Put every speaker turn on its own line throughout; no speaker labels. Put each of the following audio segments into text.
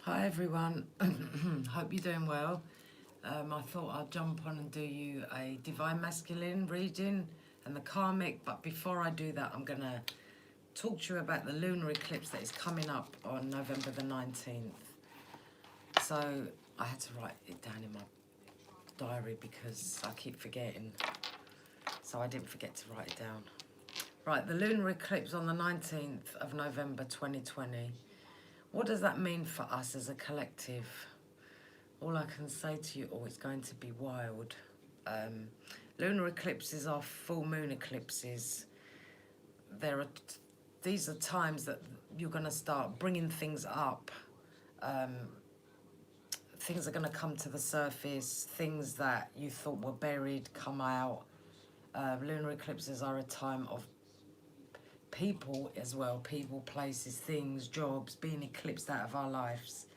Hi everyone, hope you're doing well. I thought I'd jump on and do you a Divine Masculine reading and the Karmic, but before I do that I'm going to talk to you about the lunar eclipse that is coming up on November the 19th. So I had to write it down in my diary because I keep forgetting, so I didn't forget to write it down. Right, the lunar eclipse on the 19th of November 2020. What does that mean for us as a collective? All I can say to you, it's going to be wild. Lunar eclipses are full moon eclipses. These are times that you're going to start bringing things up. Things are going to come to the surface. Things that you thought were buried come out. Lunar eclipses are a time of people as well. People, places, things, jobs being eclipsed out of our lives.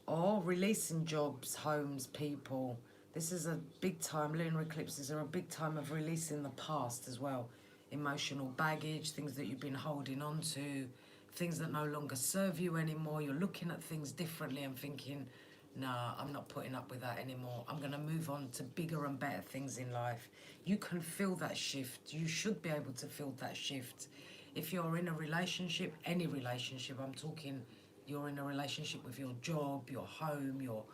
Or releasing jobs, homes, people. This is a big time. Lunar eclipses are a big time of releasing the past as well. Emotional baggage, things that you've been holding on to, things that no longer serve you anymore. You're looking at things differently and thinking, nah, I'm not putting up with that anymore. I'm going to move on to bigger and better things in life. You can feel that shift. You should be able to feel that shift. If you're in a relationship, any relationship, I'm talking, you're in a relationship with your job, your home, your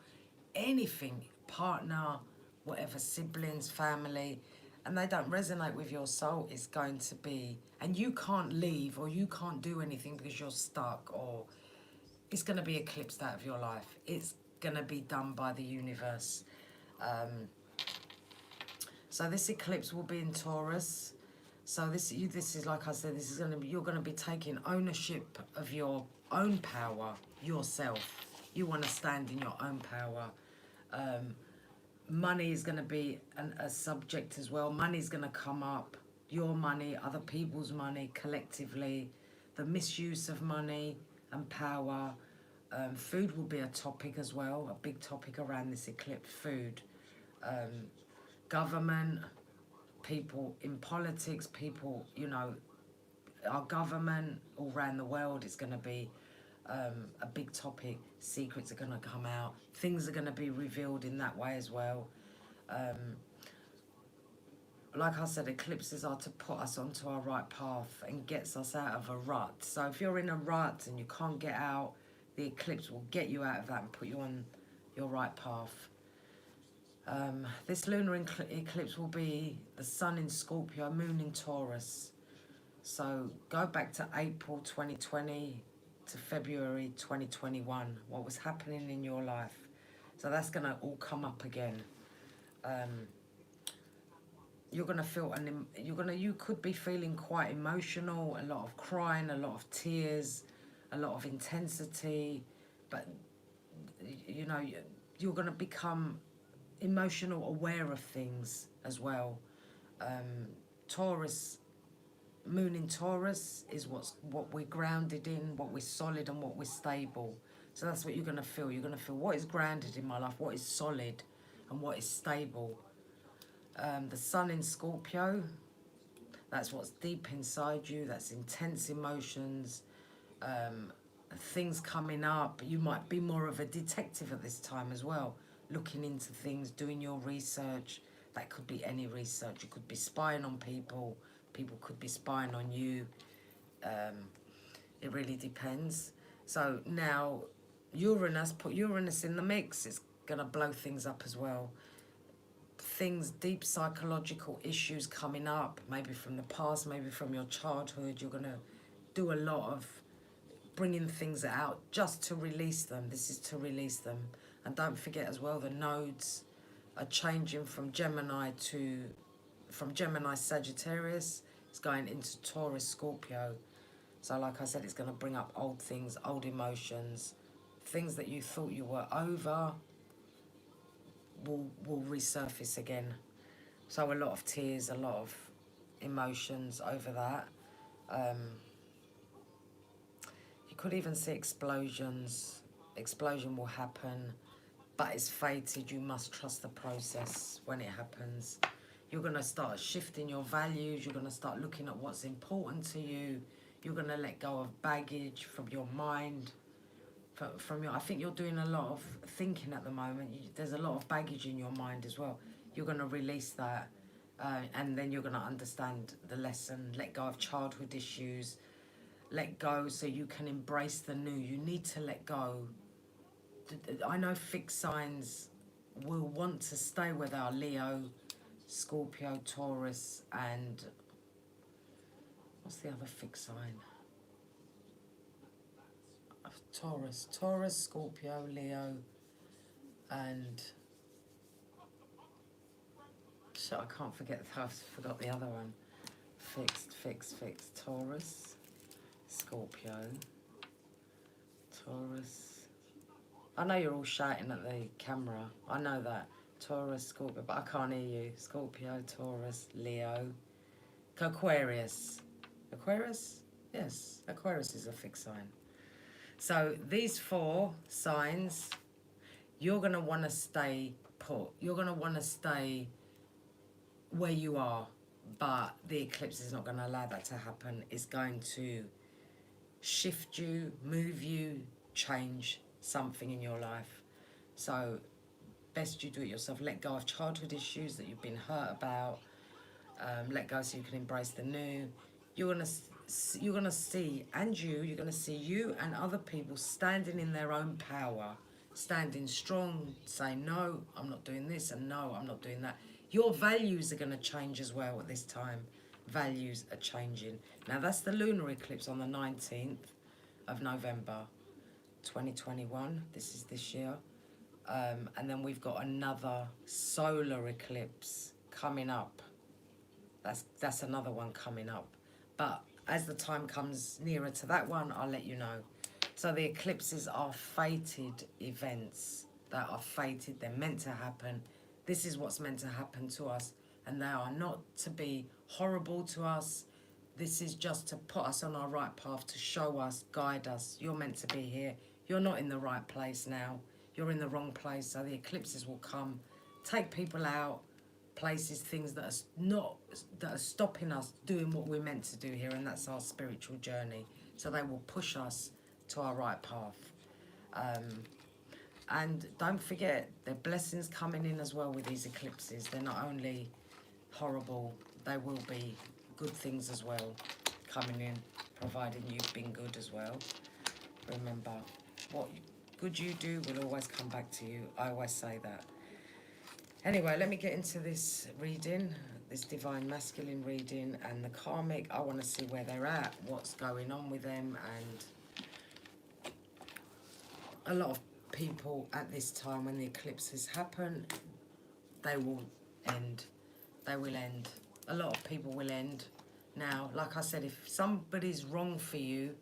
anything, partner, whatever, siblings, family, and they don't resonate with your soul, it's going to be, and you can't leave or you can't do anything because you're stuck, or it's going to be eclipsed out of your life. It's going to be done by the universe. So this eclipse will be in Taurus. So this is like I said, this is going to be, you're going to be taking ownership of your own power, yourself. You want to stand in your own power. Money is going to be a subject as well. Money is going to come up. Your money, other people's money, collectively. The misuse of money and power. Food will be a topic as well, a big topic around this eclipse, food. Government, people in politics, people, our government all around the world is going to be a big topic. Secrets are going to come out. Things are going to be revealed in that way as well. Like I said, eclipses are to put us onto our right path and gets us out of a rut. So if you're in a rut and you can't get out, the eclipse will get you out of that and put you on your right path. This lunar eclipse will be the sun in Scorpio, moon in Taurus. So go back to April 2020 to February 2021, what was happening in your life. So that's going to all come up again. You're going to feel, you could be feeling quite emotional, a lot of crying, a lot of tears, a lot of intensity, but you're going to become emotional aware of things as well. Taurus, moon in Taurus is what we're grounded in, what we're solid and what we're stable. So that's what you're going to feel. You're going to feel what is grounded in my life, what is solid and what is stable. The sun in Scorpio, that's what's deep inside you, that's intense emotions, things coming up. You might be more of a detective at this time as well, looking into things, doing your research. That could be any research. You could be spying on people. People could be spying on you. It really depends. So now put Uranus in the mix. It's going to blow things up as well. Things, deep psychological issues coming up, maybe from the past, maybe from your childhood. You're going to do a lot of bringing things out just to release them. This is to release them. And don't forget as well, the nodes are changing from Gemini Sagittarius. It's going into Taurus Scorpio. So like I said, it's going to bring up old things, old emotions, things that you thought you were over will resurface again. So a lot of tears, a lot of emotions over that. You could even see explosions. Explosion will happen, but it's fated. You must trust the process when it happens. You're going to start shifting your values. You're going to start looking at what's important to you. You're going to let go of baggage from your mind. from your, I think you're doing a lot of thinking at the moment. There's a lot of baggage in your mind as well. You're going to release that, and then you're going to understand the lesson. Let go of childhood issues. Let go so you can embrace the new. You need to let go. I know fixed signs will want to stay where they are. Leo, Scorpio, Taurus, and what's the other fixed sign? Taurus, Scorpio, Leo, and shit, I can't forget. I forgot the other one. Fixed. Taurus, Scorpio, Taurus. I know you're all shouting at the camera. I know that. Taurus, Scorpio, but I can't hear you. Scorpio, Taurus, Leo, Aquarius. Aquarius? Yes, Aquarius is a fixed sign. So these 4 signs, you're going to want to stay put. You're going to want to stay where you are, but the eclipse is not going to allow that to happen. It's going to shift you, move you, change something in your life. So best you do it yourself. Let go of childhood issues that you've been hurt about. Let go so you can embrace the new. You're gonna see, and you're gonna see you and other people standing in their own power, standing strong, saying no, I'm not doing this, and no, I'm not doing that. Your values are gonna change as well at this time. Values are changing. Now that's the lunar eclipse on the 19th of November 2021. This is this year. And then we've got another solar eclipse coming up. That's another one coming up. But as the time comes nearer to that one, I'll let you know. So the eclipses are fated events that are fated. They're meant to happen. This is what's meant to happen to us. And they are not to be horrible to us. This is just to put us on our right path, to show us, guide us. You're meant to be here. You're not in the right place now. You're in the wrong place. So the eclipses will come, take people out, places, things that are stopping us doing what we're meant to do here, and that's our spiritual journey. So they will push us to our right path. And don't forget, there are blessings coming in as well with these eclipses. They're not only horrible, they will be good things as well coming in, providing you've been good as well. Remember, what good you do will always come back to you. I always say that. Anyway, let me get into this reading, this divine masculine reading, and the karmic. I want to see where they're at, what's going on with them, and a lot of people at this time when the eclipses happen, they will end. They will end. A lot of people will end. Now, like I said, if somebody's wrong for you,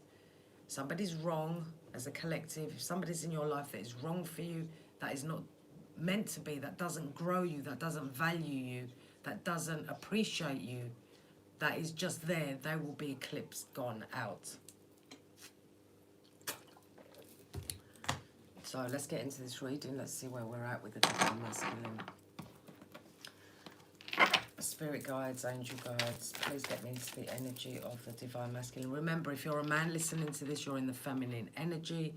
somebody's wrong as a collective, if somebody's in your life that is wrong for you, that is not meant to be, that doesn't grow you, that doesn't value you, that doesn't appreciate you, that is just there, they will be eclipsed, gone out. So let's get into this reading. Let's see where we're at with the divine masculine. Spirit guides, angel guides, please get me into the energy of the divine masculine. Remember, if you're a man listening to this, you're in the feminine energy.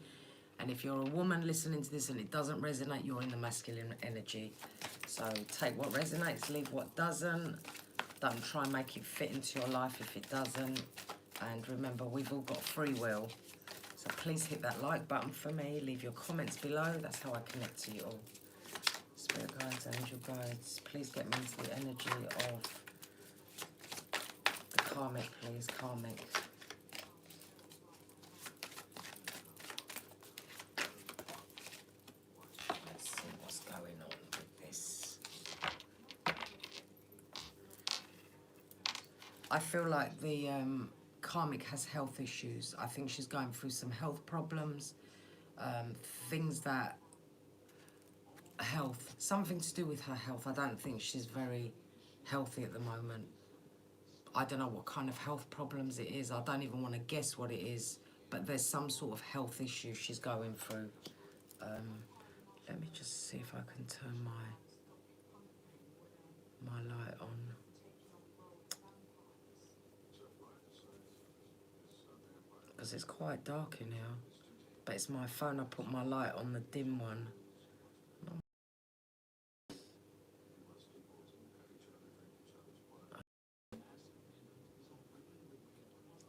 And if you're a woman listening to this and it doesn't resonate, you're in the masculine energy. So take what resonates, leave what doesn't. Don't try and make it fit into your life if it doesn't. And remember, we've all got free will. So please hit that like button for me. Leave your comments below. That's how I connect to you all. Spirit guides, angel guides, please get me into the energy of the karmic, please. Karmic. Let's see what's going on with this. I feel like the karmic has health issues. I think she's going through some health problems, things that health, something to do with her health. I don't think she's very healthy at the moment. I don't know what kind of health problems it is. I don't even want to guess what it is, but there's some sort of health issue she's going through. Let me just see if I can turn my light on. Because it's quite dark in here. But it's my phone. I put my light on the dim one.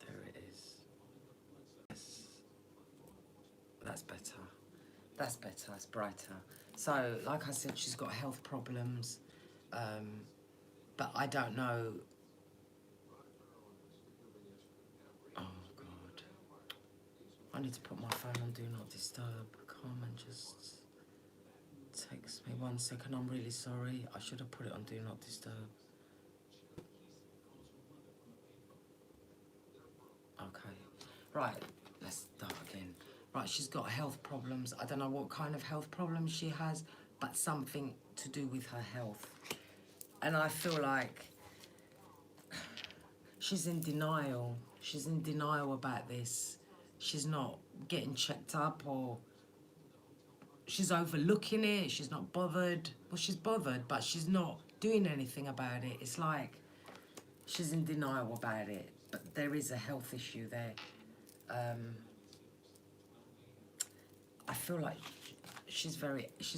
There it is. Yes. That's better. That's better. It's brighter. So, like I said, she's got health problems. But I don't know. Oh, God. I need to put my phone on Do Not Disturb. Carmen just texts me. 1 second. I'm really sorry. I should have put it on Do Not Disturb. Okay. Right. Let's start again. Right. She's got health problems. I don't know what kind of health problems she has, but something to do with her health. And I feel like she's in denial. She's in denial about this. She's not getting checked up, or she's overlooking it. She's not bothered. Well, she's bothered, but she's not doing anything about it. It's like she's in denial about it, but there is a health issue there. I feel like she's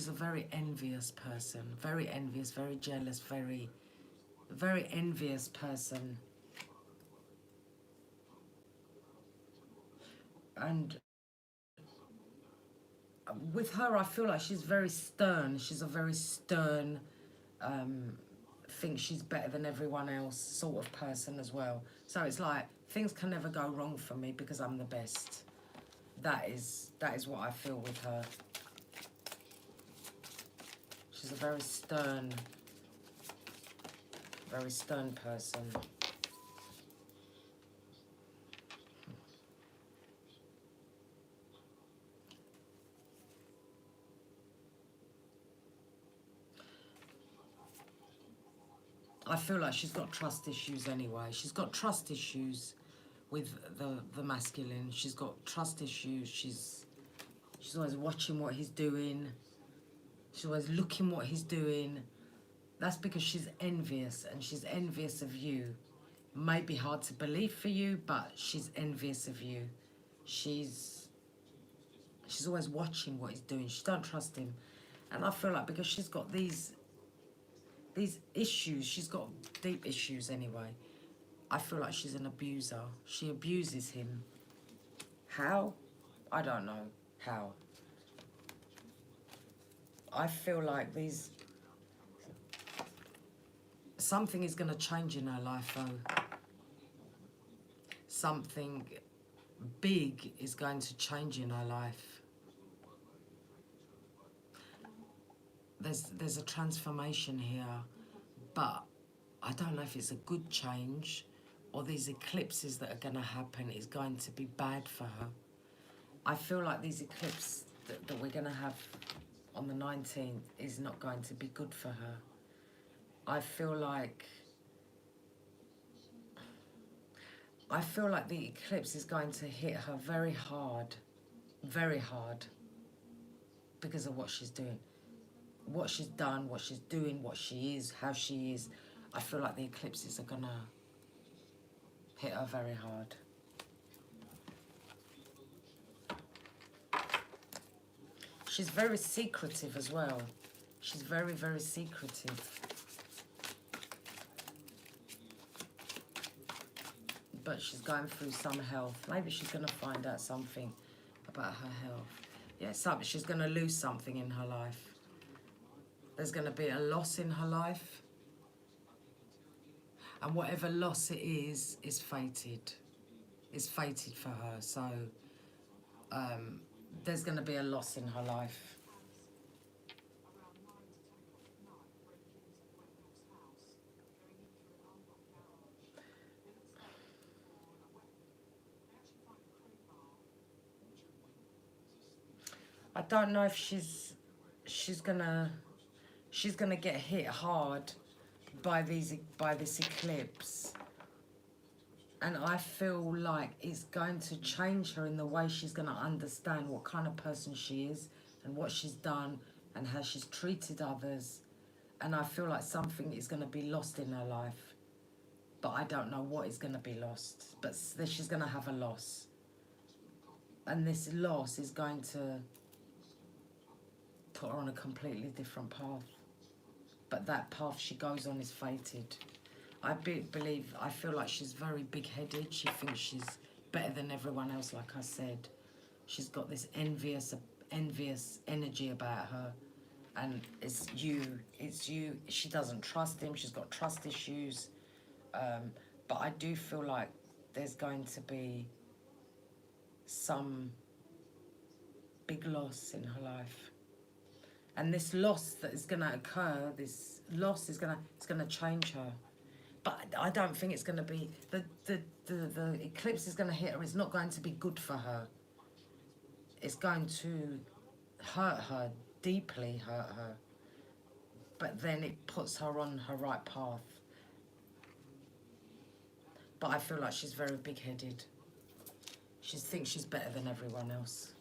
a very envious person. Very envious, very jealous, very envious person. And with her, I feel like she's very stern. She's a very stern, thinks she's better than everyone else sort of person as well. So it's like, things can never go wrong for me because I'm the best. That is what I feel with her. She's a very stern person. I feel like she's got trust issues anyway. She's got trust issues with the masculine. She's got trust issues. She's always watching what he's doing. She's always looking what he's doing. That's because she's envious, and she's envious of you. May be hard to believe for you, but she's envious of you. She's always watching what he's doing. She don't trust him. And I feel like because she's got these issues, she's got deep issues anyway, I feel like she's an abuser. She abuses him. How? I don't know how. I feel like something is going to change in her life though. Something big is going to change in her life. There's a transformation here, but I don't know if it's a good change, or these eclipses that are going to happen is going to be bad for her. I feel like these eclipses that we're going to have on the 19th is not going to be good for her. I feel like the eclipse is going to hit her very hard, because of what she's doing. What she's done, what she's doing, what she is, how she is. I feel like the eclipses are going to hit her very hard. She's very secretive as well. She's very, very secretive. But she's going through some health. Maybe she's going to find out something about her health. Yeah, she's going to lose something in her life. There's going to be a loss in her life. And whatever loss it is fated. It's fated for her. So there's going to be a loss in her life. I don't know if she's gonna get hit hard by this eclipse, and I feel like it's going to change her in the way she's going to understand what kind of person she is and what she's done and how she's treated others. And I feel like something is going to be lost in her life, but I don't know what is going to be lost. But she's going to have a loss. And this loss is going to put her on a completely different path. But that path she goes on is fated. I feel like she's very big-headed. She thinks she's better than everyone else, like I said. She's got this envious energy about her. And it's you. She doesn't trust him. She's got trust issues. But I do feel like there's going to be some big loss in her life. And this loss that is going to occur, this loss is going to change her. But I don't think it's going to be, the eclipse is going to hit her. It's not going to be good for her. It's going to hurt her, deeply hurt her. But then it puts her on her right path. But I feel like she's very big-headed. She thinks she's better than everyone else.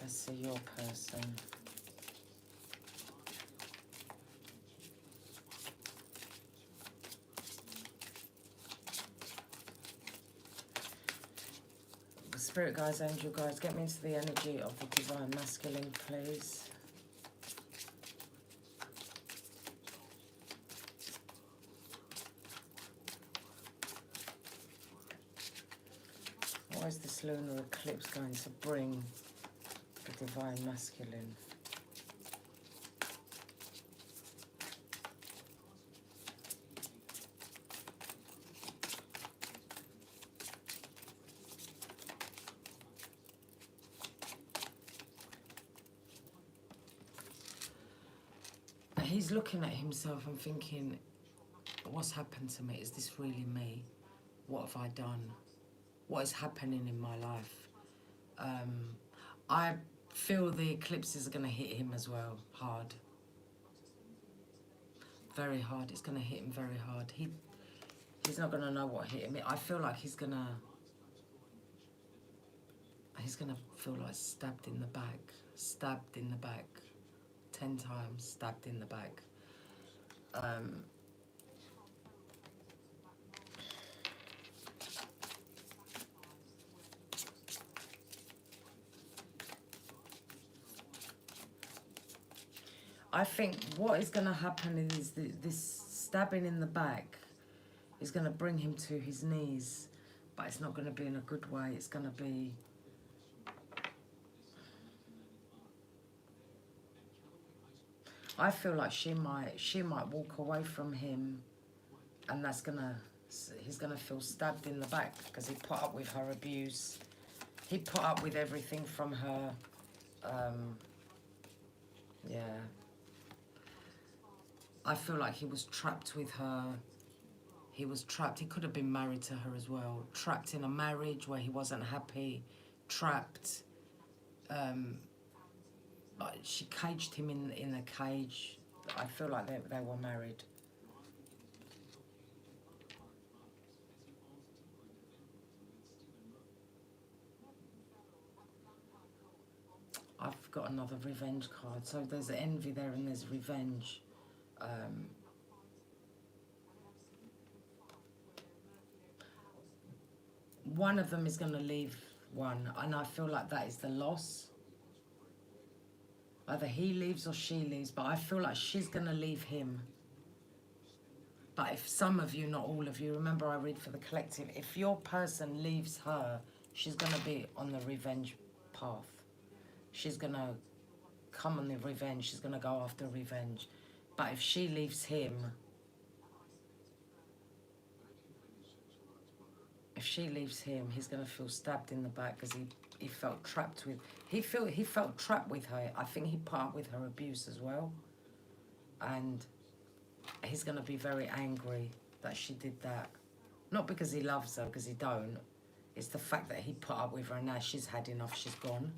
Let's see your person. Spirit guides, angel guides, get me into the energy of the divine masculine, please. What is this lunar eclipse going to bring the divine masculine? He's looking at himself and thinking, what's happened to me? Is this really me? What have I done? What is happening in my life? I feel the eclipses are going to hit him as well, hard. Very hard. It's going to hit him very hard. He's not going to know what hit him. I feel like he's going to feel like stabbed in the back. Stabbed in the back. 10 times stabbed in the back. I think what is going to happen is this stabbing in the back is going to bring him to his knees, but it's not going to be in a good way. It's going to be... I feel like she might walk away from him, and he's gonna feel stabbed in the back because he put up with her abuse. He put up with everything from her. Yeah. I feel like he was trapped with her. He was trapped. He could have been married to her as well. Trapped in a marriage where he wasn't happy. Trapped. She caged him in a cage. I feel like they were married. I've got another revenge card. So there's envy there and there's revenge. One of them is going to leave one, and I feel like that is the loss. Either he leaves or she leaves, but I feel like she's going to leave him. But if some of you, not all of you, remember I read for the collective, if your person leaves her, she's going to be on the revenge path. She's going to come on the revenge. She's going to go after revenge. But if she leaves him, he's going to feel stabbed in the back because he felt trapped with... He felt trapped with her. I think he put up with her abuse as well. And he's going to be very angry that she did that. Not because he loves her, because he don't. It's the fact that he put up with her and now she's had enough, she's gone.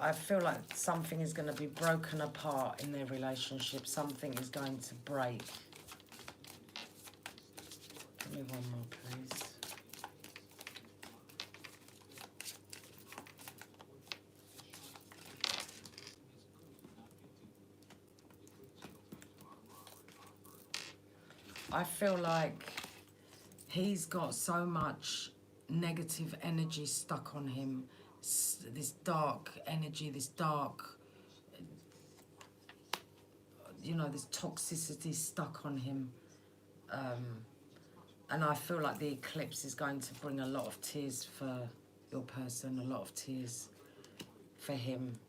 I feel like something is going to be broken apart in their relationship. Something is going to break. Give me one more, please. I feel like he's got so much negative energy stuck on him. This dark energy, this dark, you know, this toxicity stuck on him. And I feel like the eclipse is going to bring a lot of tears for your person, a lot of tears for him.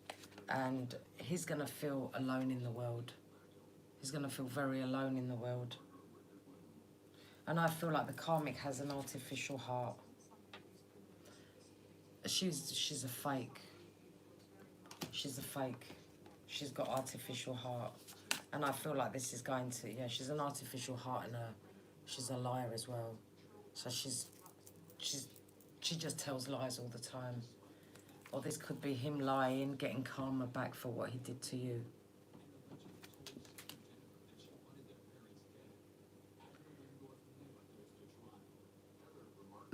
And he's going to feel alone in the world. He's going to feel very alone in the world. And I feel like the karmic has an artificial heart. She's a fake. She's a fake. She's got artificial heart. And I feel like this is going to, yeah, she's an artificial heart and she's a liar as well. So she just tells lies all the time. Or this could be him lying, getting karma back for what he did to you.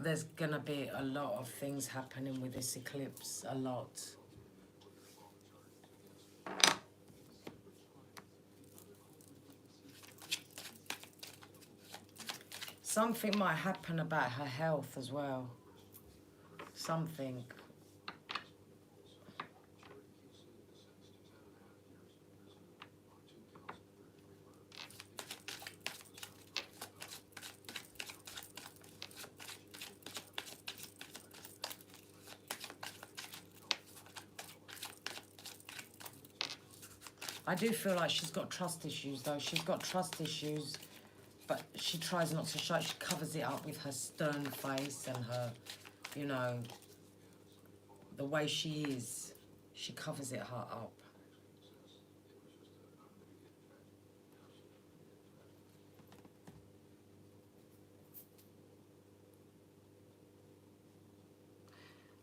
There's going to be a lot of things happening with this eclipse, a lot. Something might happen about her health as well. Something. I do feel like she's got trust issues, though. She's got trust issues, but she tries not to show it. She covers it up with her stern face and her, you know, the way she is. She covers it up.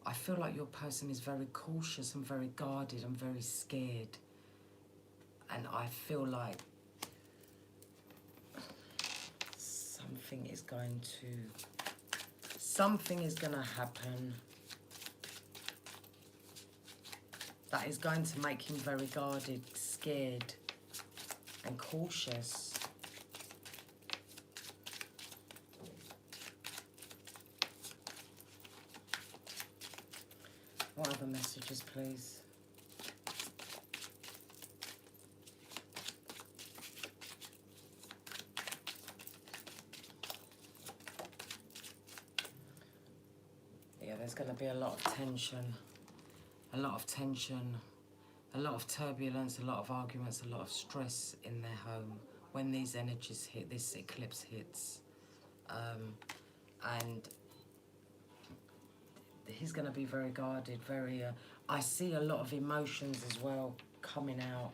I feel like your person is very cautious and very guarded and very scared. And I feel like something is going to happen that is going to make him very guarded, scared, and cautious. What other messages, please? Yeah, there's going to be a lot of tension, a lot of turbulence, a lot of arguments, a lot of stress in their home when these energies hit, this eclipse hits. And he's going to be very guarded, very... I see a lot of emotions as well coming out.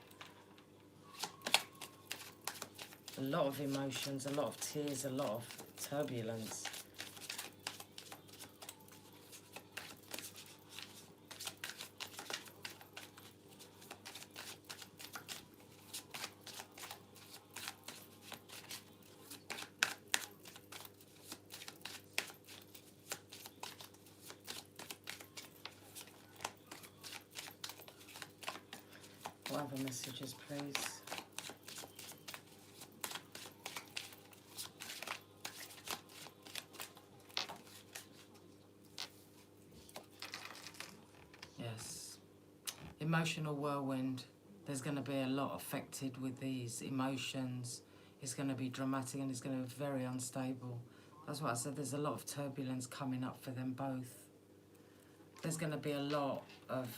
A lot of emotions, a lot of tears, a lot of turbulence. What other messages, please? Yes. Emotional whirlwind. There's going to be a lot affected with these emotions. It's going to be dramatic and it's going to be very unstable. That's what I said. There's a lot of turbulence coming up for them both. There's going to be a lot of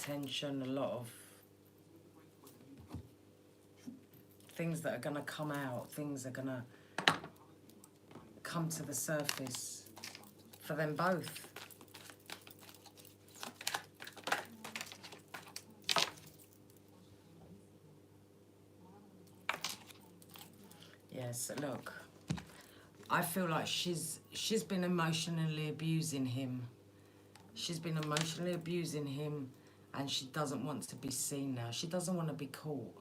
tension, a lot of things that are going to come out, things are going to come to the surface for them both. Yes, look, I feel like she's been emotionally abusing him. She's been emotionally abusing him, and she doesn't want to be seen now. She doesn't want to be caught.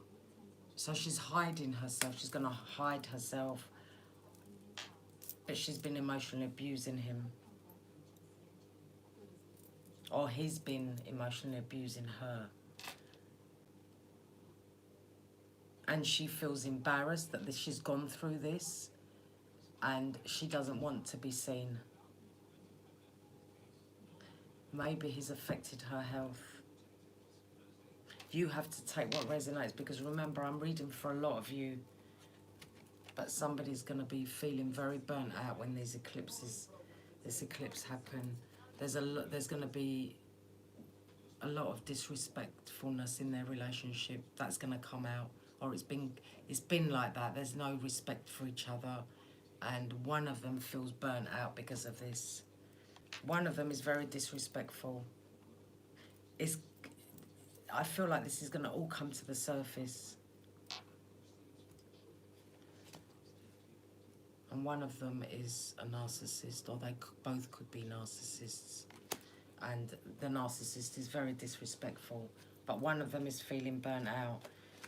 So she's hiding herself. She's going to hide herself. But she's been emotionally abusing him. Or he's been emotionally abusing her. And she feels embarrassed that she's gone through this. And she doesn't want to be seen. Maybe he's affected her health. You have to take what resonates, because remember, I'm reading for a lot of you, but somebody's going to be feeling very burnt out when this eclipse happen. There's going to be a lot of disrespectfulness in their relationship that's going to come out, or it's been like that. There's no respect for each other, and one of them feels burnt out because of this. One of them is very disrespectful. I feel like this is going to all come to the surface. And one of them is a narcissist, or they both could be narcissists. And the narcissist is very disrespectful. But one of them is feeling burnt out.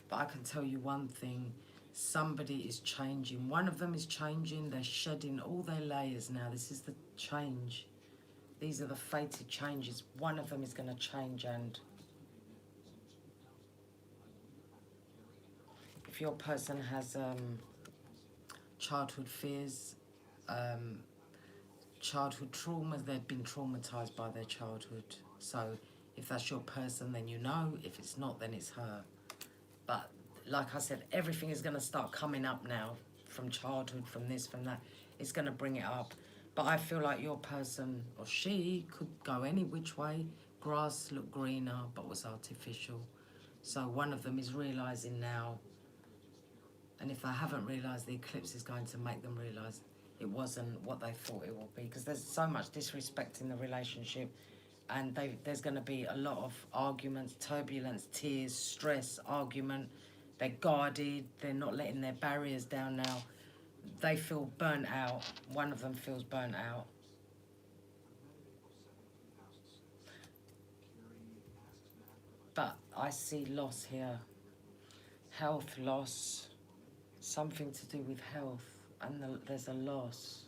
But I can tell you one thing. Somebody is changing. One of them is changing. They're shedding all their layers now. This is the change. These are the fated changes. One of them is going to change, and if your person has childhood fears, childhood traumas, they've been traumatized by their childhood. So if that's your person, then you know. If it's not, then it's her. But like I said, everything is going to start coming up now, from childhood, from this, from that. It's going to bring it up. But I feel like your person, or she, could go any which way. Grass looked greener, but was artificial. So one of them is realising now. And if they haven't realised, the eclipse is going to make them realise it wasn't what they thought it would be. Because there's so much disrespect in the relationship. And there's going to be a lot of arguments, turbulence, tears, stress, argument. They're guarded. They're not letting their barriers down now. They feel burnt out. One of them feels burnt out. But I see loss here. Health loss. Something to do with health. And there's a loss.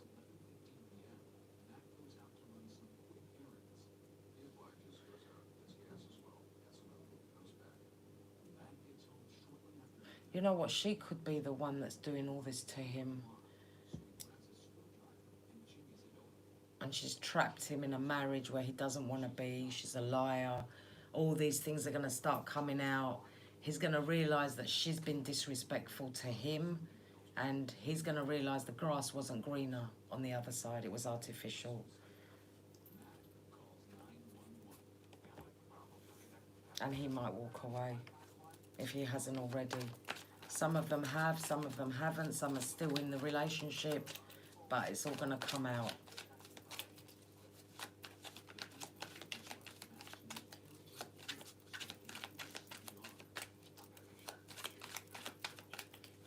You know what? She could be the one that's doing all this to him. And she's trapped him in a marriage where he doesn't want to be. She's a liar. All these things are going to start coming out. He's going to realise that she's been disrespectful to him. And he's going to realise the grass wasn't greener on the other side. It was artificial. And he might walk away if he hasn't already. Some of them have, some of them haven't. Some are still in the relationship. But it's all going to come out.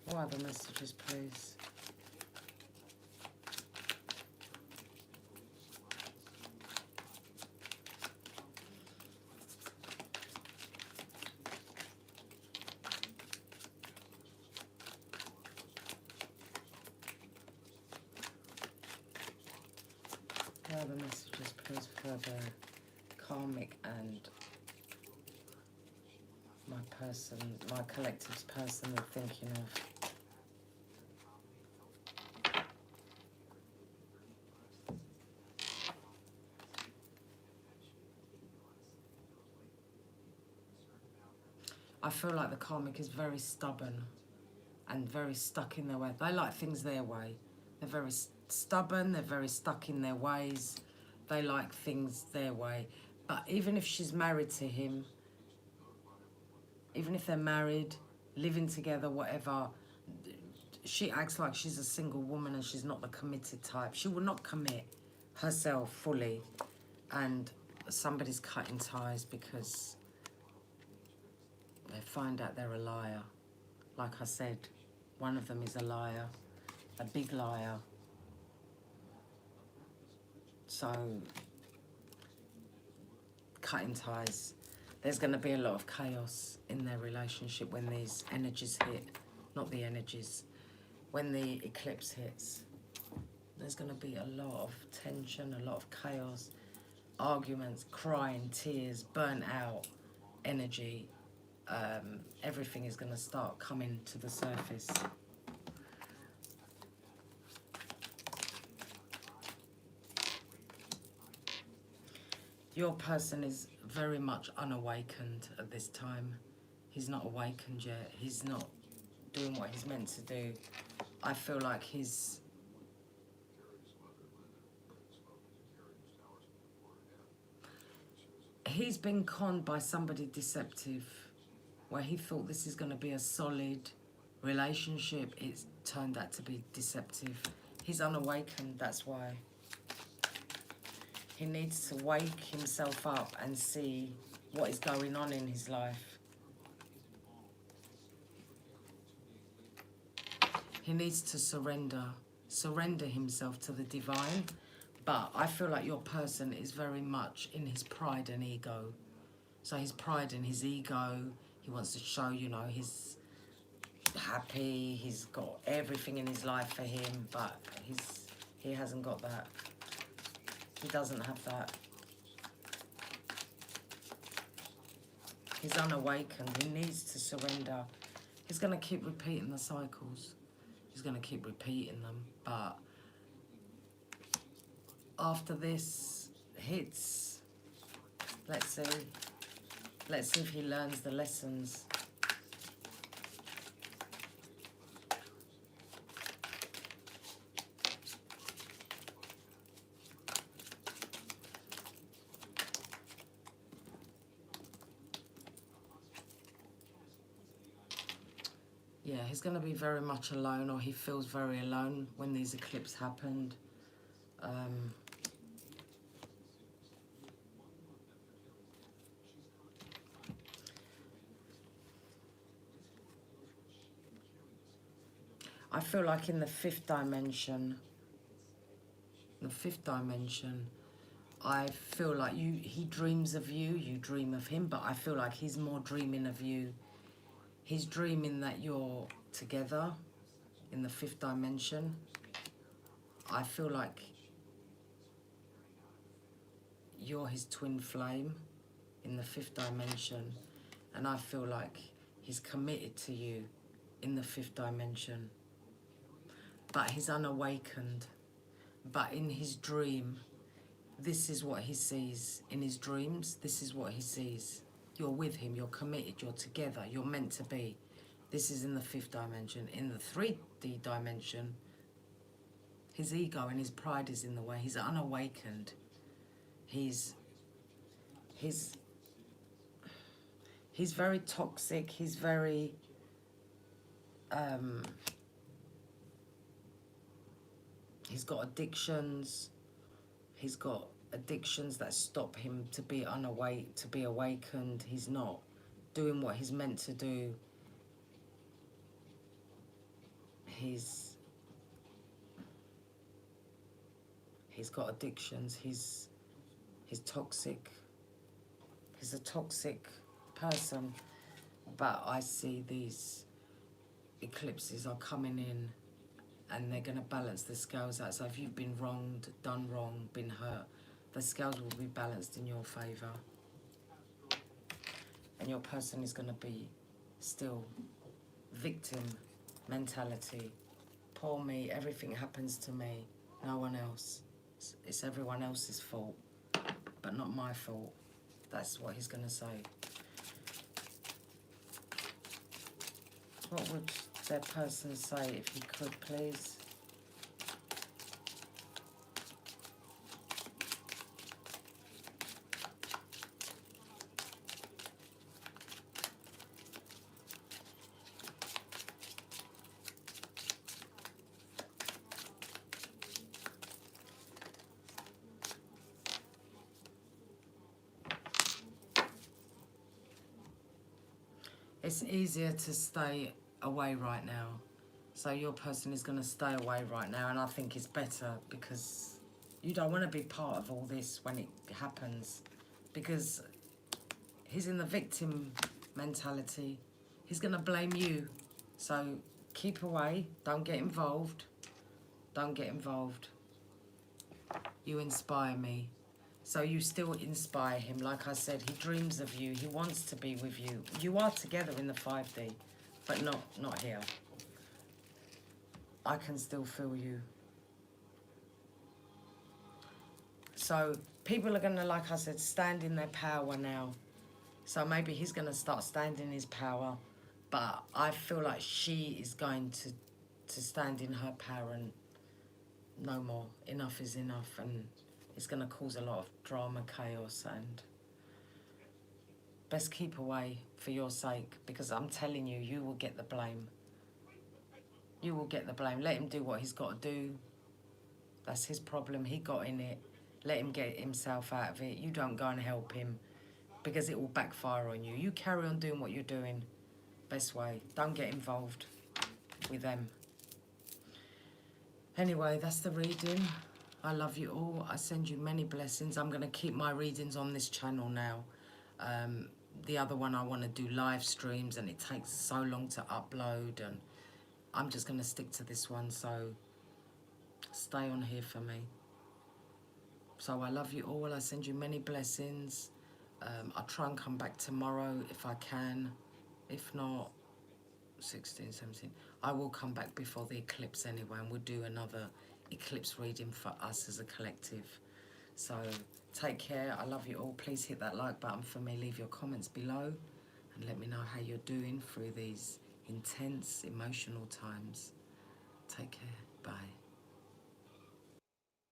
What other messages, please? What other messages, please, for the karmic and my person, my collective's person they're thinking of? I feel like the karmic is very stubborn and very stuck in their way. They like things their way. They're very stubborn, they're very stuck in their ways. They like things their way. But even if she's married to him, even if they're married, living together, whatever, she acts like she's a single woman and she's not the committed type. She will not commit herself fully. And somebody's cutting ties because they find out they're a liar. Like I said, one of them is a liar, a big liar. So cutting ties. There's going to be a lot of chaos in their relationship when these energies hit. Not the energies. When the eclipse hits. There's going to be a lot of tension, a lot of chaos, arguments, crying, tears, burnt out energy. Everything is going to start coming to the surface. Your person is very much unawakened at this time. He's not awakened yet. He's not doing what he's meant to do. I feel like he's been conned by somebody deceptive, where he thought this is going to be a solid relationship. It's turned out to be deceptive. He's unawakened, that's why. He needs to wake himself up and see what is going on in his life. He needs to surrender himself to the divine. But I feel like your person is very much in his pride and ego. So his pride and his ego, he wants to show, you know, he's happy, he's got everything in his life for him, but he hasn't got that. He doesn't have that. He's unawakened. He needs to surrender. He's going to keep repeating the cycles. He's going to keep repeating them. But after this hits, let's see. Let's see if he learns the lessons. Yeah, he's going to be very much alone, or he feels very alone when these eclipses happened. I feel like in the fifth dimension, I feel like he dreams of you, you dream of him, but I feel like he's more dreaming of you. He's dreaming that you're together in the fifth dimension. I feel like you're his twin flame in the fifth dimension. And I feel like he's committed to you in the fifth dimension. But he's unawakened. But in his dream, this is what he sees. In his dreams, this is what he sees. You're with him, you're committed, you're together, you're meant to be. This is in the fifth dimension. In the 3D dimension, his ego and his pride is in the way. He's unawakened. He's very toxic. He's very he's got addictions. He's got addictions that stop him to be awakened. He's not doing what he's meant to do. He's got addictions. He's toxic. He's a toxic person. But I see these eclipses are coming in, and they're going to balance the scales out. So if you've been wronged, done wrong, been hurt, the scales will be balanced in your favour. And your person is going to be still victim mentality. Poor me, everything happens to me, no one else. It's everyone else's fault, but not my fault. That's what he's going to say. What would their person say if you could, please? It's easier to stay away right now. So your person is going to stay away right now, and I think it's better because you don't want to be part of all this when it happens, because he's in the victim mentality. He's going to blame you. So keep away. Don't get involved. Don't get involved. You inspire me. So you still inspire him. Like I said, he dreams of you. He wants to be with you. You are together in the 5D, but not here. I can still feel you. So people are going to, like I said, stand in their power now. So maybe he's going to start standing in his power. But I feel like she is going to stand in her power and no more. Enough is enough. And it's going to cause a lot of drama, chaos, and best keep away for your sake, because I'm telling you, you will get the blame. You will get the blame. Let him do what he's got to do. That's his problem. He got in it. Let him get himself out of it. You don't go and help him, because it will backfire on you. You carry on doing what you're doing. Best way. Don't get involved with them. Anyway, that's the reading. I love you all. I send you many blessings. I'm going to keep my readings on this channel now. The other one I want to do live streams, and it takes so long to upload, and I'm just going to stick to this one. So stay on here for me. So I love you all. I send you many blessings. I'll try and come back tomorrow if I can. If not, 16, 17. I will come back before the eclipse anyway, and we'll do another eclipse reading for us as a collective. So take care. I love you all. Please hit that like button for me. Leave your comments below and let me know how you're doing through these intense emotional times. Take care. Bye.